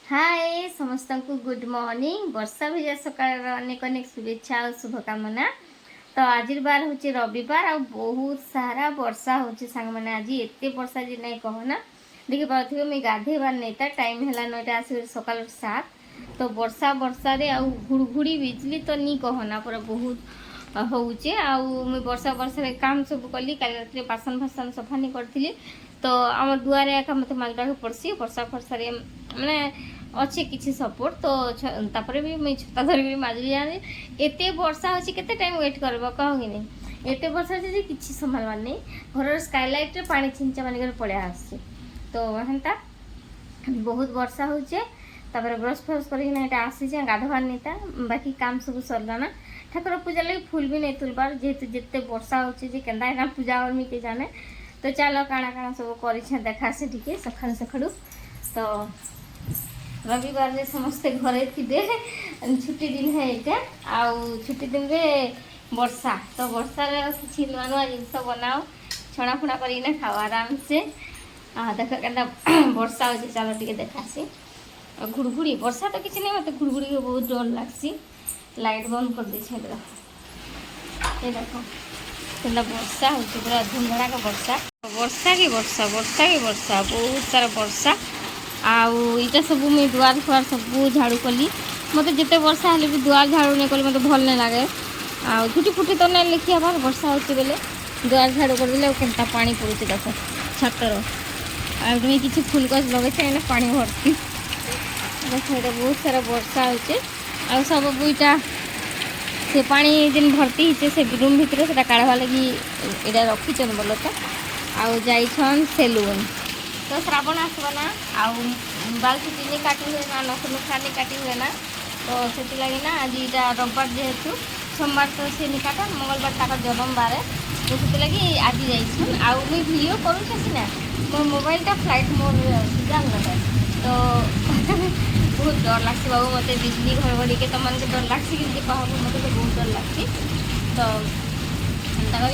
हाय समस्त को good morning वर्षा विजय सकाळ अनेक अनेक शुभेच्छा और शुभकामना। तो आज बार हूँ रविवार आ बहुत सारा वर्षा होची सांग मैंने आज एत वर्षा जी नहीं कहना देखी पारे मुझे गाधेबार नहीं था टाइम है 9टा आस सकाल 7 तो वर्षा वर्षा रे आ घुड़घुड़ी बिजली तो नहीं कहना पूरा बहुत होचे मुई वर्षा वर्षा रे काम सब कली काली रात बासन फासन सफा नहीं करी तो आम दुआरे एका मत माजवाक पड़सी वर्षा फर्षा मैंने अच्छे किसी सपोर्ट तो तापर भी मुझे छता धरिक माजली जाने एत वर्षा होची केते टाइम वेट करबो कह कि नहीं एत वर्षा जे किसी संभालवार नहीं घर स्काईलाइट रे पानी छिंचा मानिकर पड़े आसছে तो हेन्ता बहुत वर्षा होचे तापर ब्रश फ्रश करके आसी गाधवार नेता बाकी काम सब सरला ना ठाकुर पूजा लगे फूल भी नहीं तुलबार जेहेतु जिते वर्षा होचे केन्दा पूजा करमी के जाने तो चलो काଣା काଣା सब कर देखा से टे सखा सखा तो रविवार रे समस्ते घरे थे छुट्टी दिन है यहाँ आउ छुट्टी दिन रे वर्षा तो वर्षा किसी नुआ नुआ जिनस बनाओ छणा फुणा कर खाओ आराम से देख के वर्षा हो चलो टे देखा से घुड़घुड़ी वर्षा तो किसी नहीं मत घुड़घुड़ी के बहुत डर लगसी लाइट बंद कर दी ये देखो वर्षा हो पूरा धुमधड़ा का वर्षा वर्षा की वर्षा वर्षा की वर्षा बहुत सारा वर्षा आईटा सब मुझे दुआर फुआर सब झाड़ू कली मत जिते वर्षा हेल्ले भी दुआर झाड़ू नहीं कली मत भल नहीं लगे झुटी फुटी तो नहीं लिखी हबार वर्षा होती बेले दुआर झाड़ू करदे केन्ता पानी पड़ुचे देख छतर आगे किसी फुल गछ लगे पानी भर्ती देख ये बहुत सारा वर्षा हो सब बुईटा से पानी दिन भर्ती होचे से रूम भितर से काढ़वा लगी यहाँ रखीचन बोल तो आउ जाइछन सेलून तो श्रावण आसवा ना बाल छुट्टी नहीं काटी हुए ना नख नुखा नहीं काटी हुए ना तो से लगी ना आज यहाँ रविवार जेहेतु सोमवार तो सी नहीं काटा मंगलवार तार जन्म बार तो से लगी आज जाइछन आउ मुई वीडियो करूँ सीना मो मोबाइलटा फ्लाइट मोड जान तो बहुत डर लगती बाबू मत बिजली घड़घड़ी के तो मन के डर लगती कि कहूँ मत तो बहुत डर लगती तो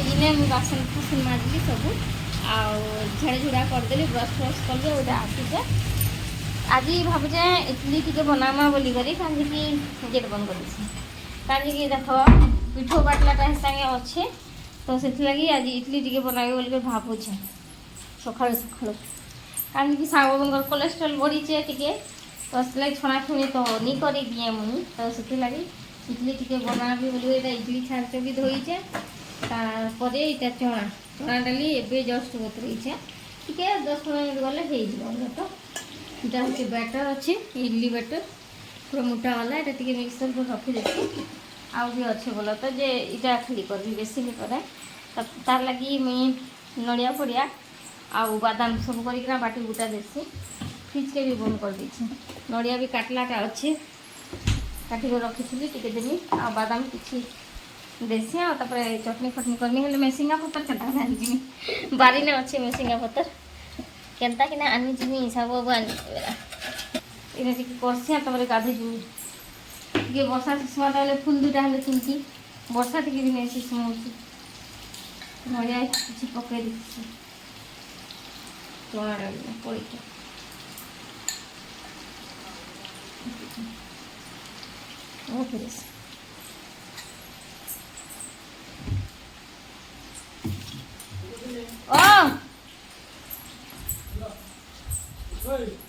जिन्हें बासन फासन माजली सब झाड़ झुड़ा करदेली ब्रश फ्रश कल गोटे आसीचे आज भावुचे इडली टी बनामा बोली कहीं गेट बंद कर कहीं देख पिठो बाटलाटा सागे अच्छे तो से लगी आज इडली टी बनाबे बोल भावुचे सका सका कहीं सागर कोलेस्ट्रोल बढ़ीचे टे तो से छणाछुणी तो नहीं कर दिए मुझे तो से लगी इडली टी बनाबी बोली इडली छांच भी धोईचे तापर यहाँ चना चना डाली एवं जस्ट बतरईचे टे 10 मिनट गले तो यहाँ हूँ बैटर अच्छे इडली बैटर पूरा मोटा वाला यहाँ टे मिक्सर को रखीदी आउ भी अच्छे बोल तो जे इटा खाली करी बेसी नहीं करे तार लगी मुई नड़िया फड़िया आउ बादाम सब कर बाटी बुटा देसी फ्रिज के भी बंद कर दी नड़िया भी काटलाटा अच्छे काटिक रखी टे देवी आ बादाम किसी देसी आपर चटनी फटनी करनी हेल्ले मेसिंगा पतर केन्ता आनी बारी ने अच्छे मेसिंगा पतर केन्ता कि आनी जी सब आनी करसी तापर गाधे जी वर्षा शिशुआ फुल दुटा हेल्ले चिंकी वर्षा टी भी नहीं शिशु नड़िया किसी पकई दी चना डाल पड़ी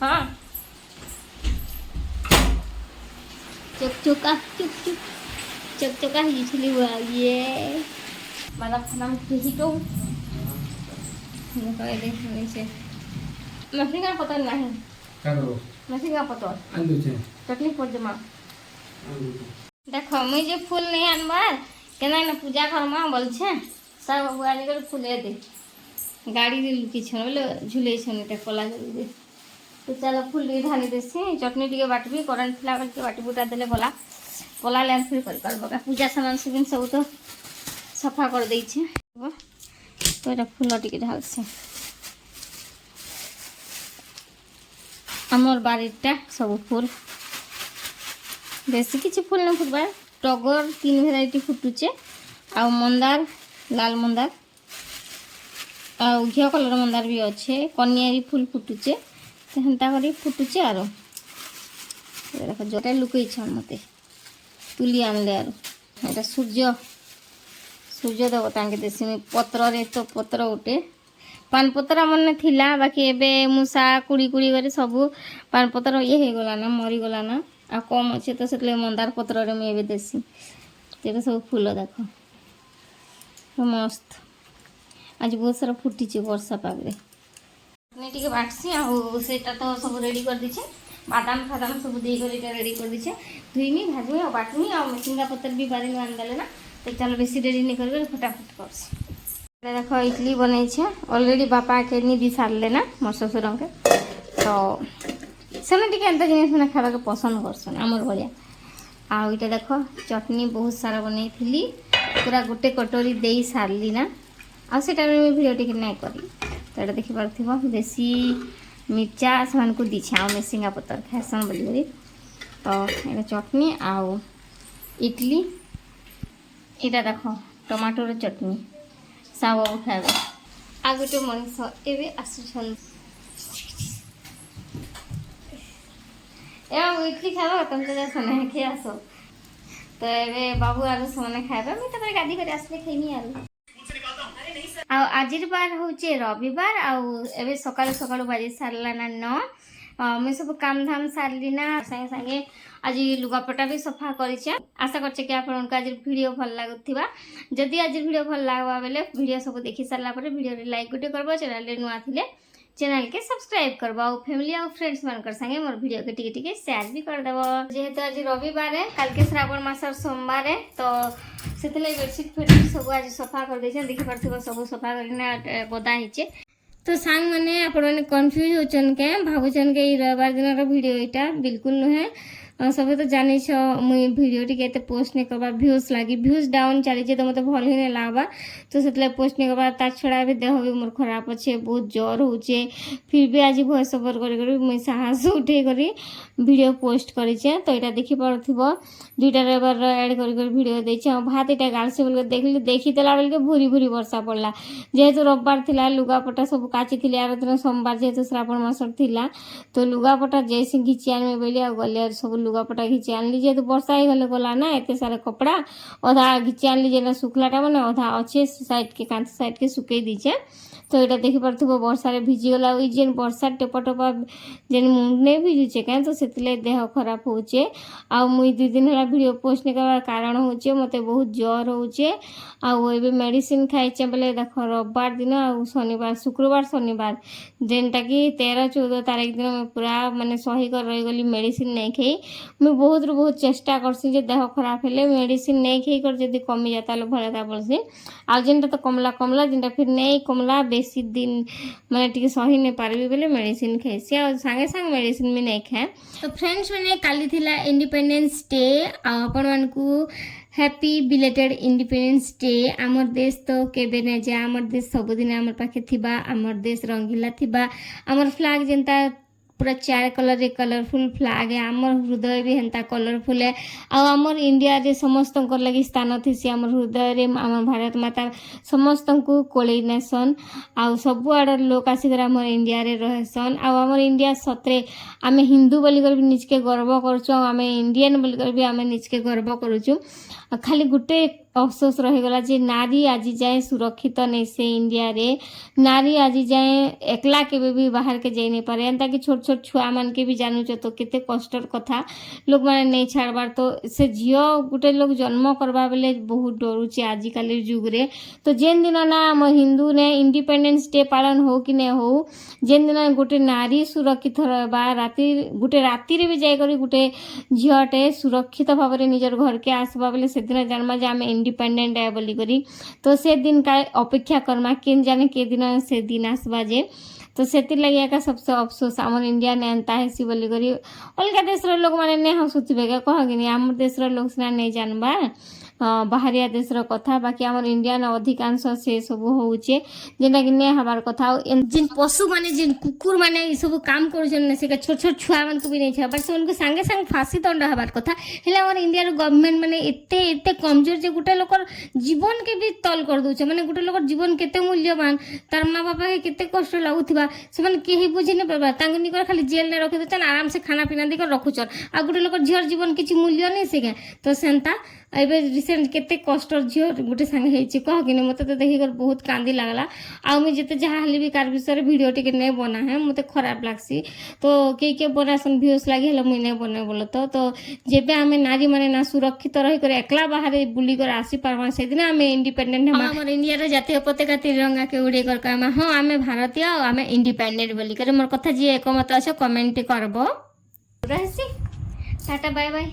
हाँ चकचका चुक चुक चकचका ये बादाम फादाम तो मसीना पतर नहीं मसीना पतर चटनी पड़ जमा देख मुझे फूल नहीं आनबार केना पूजा करमा बोल सब बाबू आनिक फूल दे गाड़ी लुकी बोले झुले कला दे तो चलो फूल टे ढाली देसी चटनी टे बाटबी करेन्ट थी बाटी बुटा देले भला पला ले फिर कर पूजा सामान सब सब तो सफा कर दे तो ये फूल टे ढाल से आमर बारीटा सब फूल बेसी किसी फूल नहीं फुटबार टगर 3 भेराइटी फुटुचे आ मंदार लाल मंदार आ घिया कलर मंदार भी अच्छे कनियारी फूल फुटुचे तो हेन्ता कर फुटुचे आरो देख जोटा लुकई मत तुली आनले आर सूर्य सूर्य देव तांके देसी मुई पत्र रे तो पत्र उठे पान पत्र मन थिला बाकी एबे मुसा कुड़ी कुड़ी करे सब पान पत्र ये हो गला ना मरी गला ना आ कम अच्छे तो से मंदार पत्र रे मुई एबे देसी तेरे सब फूल देख मस्त आज बहुत सारा फुटी वर्षा पागे टे बाटसी आटा तो सब रेडी कर दीचे बादाम फादाम सब देकर रेडी कर दीचे धुईमी भाजमी और बाटमी और मेसिंगा पत्र भी बारी आनदेले ना तो चलो बेसी रेडी नहीं कर फटाफट कर देख इडली बनई छे ऑलरेडी बापा के नी दी सारे ना मोर ससुर के तो सेने टिके एंता जिनिस मैंने खावा के पसंद करसन आमर भलिया आ इटा देख चटनी बहुत सारा बनई थी पूरा गोटे कटोरी दे सारली ना आ सेटा में वीडियो टिके नहीं करी तो ये देखि पारथिबो देसी मिर्चा से को दीछे आ मेसिंगा पतर खासन बोली तो ये चटनी आउ इडली इटा देख टमाटोर चटनी साव खाए आ गोटे मनीष एवं आसुन इडली खावा तुम तो सोना खे आस तो ये बाबू आलू से खाए मुझे गाधी कर आसले खेनी आज बार हूँ रविवार आवे सका सका बाजी सारा ना 9 मुझे सब काम धाम सारली ना संगे संगे आज लुगापटा भी सफा करें आशा करछे कि आपको आज वीडियो भल लगुवा जदि आज वीडियो भल लगवा बेले वीडियो सब देखी सारा वीडियो लाइक गोटे करब चैनल नुआ थिले चैनल के सब्सक्राइब करब आ फैमिली और फ्रेंड्स मान संगे मोर वीडियो के टिके टिके शेयर भी करदेव जेहेतु आज रविवार है कल के श्रावण मासर सोमवार है तो से बेडसीट फेडसीट सब आज सफा कर देखी पार्थिव सब सफा कर गदा होचे तो सांग मैंने आपने कन्फ्यूज होचन के भावुचन के रविवार दिन वीडियो यहाँ बिल्कुल नुहे सब तो जानी मुई वीडियो टी पोस्ट नहीं करवा भ्यूज लगी भ्यूज डाउन चली तो मत भल ही नहीं लगवा तो से पोस्ट नहीं करवा तार छड़ा भी देह भी मोर खराब अच्छे बहुत ज्वर होचे फिर भी आज वॉइस ओवर कर मुई साहस उठे करी वीडियो पोस्ट करें तो यहाँ देखी पार्थिव दुईटा रविवार एड कर वीडियो देचे भात यहाँ गालसी बोल देखली देखीदेला बेल के भूरी भूरी वर्षा पड़ा जेहेतु रविवार थिला लुगापटा सब काची थी आर दिन सोमवार जेहेतु श्रावण मासर थिला तो लुगापटा जैसे घिची आनमे बोली आ गले सब लुगापटा घिची आनली जेहेतु वर्षा ही गले गला ना एत सारा कपड़ा अधा घिची आनली जेना सुखलाटा मैंने अधा अच्छे साइड के कांथ साइड के सुखे दीचे तो यहाँ देखी पार्थिव वर्षार भिजिगला जेन वर्षा टेपा टपा जेन मुंड नहीं भिजुचे क्या तो से देह खराब होचे आ मुई 2 दिन है वीडियो पोस्ट नहीं करवार कारण होचे मते बहुत ज्वर होचे आबे मेडिसिन खाइचे बोले देख रविवार दिन आ शनिवार शुक्रवार शनिवार जेनटा कि 13-14 तारीख दिन मैं पूरा माने सही कर रहीगली मेडिसिन नहीं खाई मुझे बहुत चेष्टा करसी देह खराब हेले मेडिसिन नहीं खाई कर जब कमी जाता भलता बोलसी आ जेनटा तो कमला कमला जेनटा फिर नहीं कमला बेसी दिन मैंने टी सही नहीं पार्बी बोले मेडिसिन खाइसी आ सांगे सांगे मेडिसिन भी नहीं खाए तो फ्रेंड्स मैंने काली थिला इंडिपेंडेंस डे आपण मानकू हैप्पी बिलेटेड इंडिपेंडेंस डे आमर देश तो केबे नहीं जाए आमर देश सबुदिन आमर पाखे थिबा आमर देश रंगीला थिबा आमर फ्लैग जेनता पूरा 4 कलर रे कलरफुल फ्लैग है आमर हृदय भी हेन्ता कलरफुल है आमर इंडिया रे समस्त लगी स्थान थी आमर हृदय रे आमर भारत माता समस्त को कोले नेसन आ सब आड़ लोक आसिक आमर इंडिया रे रहसन आमर इंडिया सतरे आम हिंदू बोलिकर भी निजके गर्व करुँ आम इंडियन बोलिकर भी आम निजके गर्व करुँ खाली गोटे अफसोस रहीगला जे नारी आज जाए सुरक्षित नहीं से इंडिया रे नारी आज जाए एकला केबे भी बाहर के जाई नहीं पारे एंता कि छोट छोट छुआ मान के भी जानूच तो केते कष्टर कथा लोक माने नहीं छाड़बार तो से झियो गोटे लोग जन्म करवा बेले बहुत डरुचे आजिकल जुग रे तो जेन दिन ना आम हिंदू ने इंडिपेंडेंस डे पालन हो कि नहीं हो जेन दिन गोटे नारी सुरक्षित रहा राति गोटे राति रे भी जाई करी गोटे झियोटे सुरक्षित भाव में निजर घर के आसबा बेले से दिन जानमा जे आम इंडिपेंडेंट है बोली करी तो से दिन का अपेक्षा करमा केन जाने के दिन से दिन आसबा जे तो से लगे एका सबसे अफसोस आम इंडिया ने एंता है बोली करी अलग देश लोक मैंने नहीं हसुवे क्या कह कि आम देश लोक सीना नहीं जानबार ବାହାରିଆ ଦେଶର କଥା ବାକି ଆମର ଇଣ୍ଡିଆନ ଅଧିକାଂଶ ସେ ସବୁ ହଉଛେ ଯେନ୍ଟାକି ନାଇଁ ହେବାର କଥା ଆଉ ଯେନ୍ ପଶୁମାନେ ଯେନ୍ କୁକୁରମାନେ ଏ ସବୁ କାମ କରୁଛନ୍ ନା ସେଟା ଛୋଟ ଛୋଟ ଛୁଆମାନଙ୍କୁ ବି ନେଇ ଛାଡ଼ ବଟ୍ ସେମାନଙ୍କୁ ସାଙ୍ଗେ ସାଙ୍ଗେ ଫାଶୀ ଦଣ୍ଡ ହେବାର କଥା ହେଲେ ଆମର ଇଣ୍ଡିଆର ଗଭର୍ଣ୍ଣମେଣ୍ଟ ମାନେ ଏତେ ଏତେ କମଜୋର ଯେ ଗୋଟେ ଲୋକର ଜୀବନକେ ବି ତଲ କରିଦେଉଛେ ମାନେ ଗୋଟେ ଲୋକର ଜୀବନ କେତେ ମୂଲ୍ୟବାନ ତାର ମା ବାପା କେତେ କଷ୍ଟ ଲାଗୁଥିବା ସେମାନେ କେହି ବୁଝି ନାଇଁ ପାରବା ତାଙ୍କୁ ନିକର ଖାଲି ଜେଲରେ ରଖିଦେଉଛନ୍ ଆରାମସେ ଖାନା ପିନା ଦେଇକରି ରଖୁଛନ୍ ଆଉ ଗୋଟେ ଲୋକର ଝିଅର ଜୀବନ କିଛି ମୂଲ୍ୟ ନାଇଁ ସେ ତ ସେନ୍ତା ଏବେ ରିସେଣ୍ଟ କେତେ କଷ୍ଟର ଝିଅ ଗୋଟେ ସାଙ୍ଗେ ହେଇଛି କହ କିନି ମୋତେ ତ ଦେଖିକରି ବହୁତ କାନ୍ଦି ଲାଗଲା ଆଉ ମୁଇଁ ଯେତେ ଯାହା ହେଲେ ବି କାର ବିଷୟରେ ଭିଡ଼ିଓ ଟିକେ ନାଇଁ ବନାଏ ମୋତେ ଖରାପ ଲାଗ୍ସି ତ କିଏ ବନାସନ୍ ଭିୟୁସ୍ ଲାଗି ହେଲେ ମୁଇଁ ନାଇଁ ବନାଏ ବୋଲ ତ ଯେବେ ଆମେ ନାରୀମାନେ ନା ସୁରକ୍ଷିତ ରହିକରି ଏକଲା ବାହାରେ ବୁଲିକରି ଆସିପାରମା ସେଦିନ ଆମେ ଇଣ୍ଡିପେଣ୍ଡେଣ୍ଟ ହେବା ଆମର ଇଣ୍ଡିଆର ଜାତୀୟ ପତାକା ତ୍ରିରଙ୍ଗାକେ ଉଡ଼େଇକରି କହିମା ହଁ ଆମେ ଭାରତୀୟ ଆଉ ଆମେ ଇଣ୍ଡିପେଣ୍ଡେଣ୍ଟ ବୋଲିକରି ମୋର କଥା ଯିଏ ଏକମତ ଅଛ କମେଣ୍ଟ କରବ ରହିସି टाटा बाय बाय।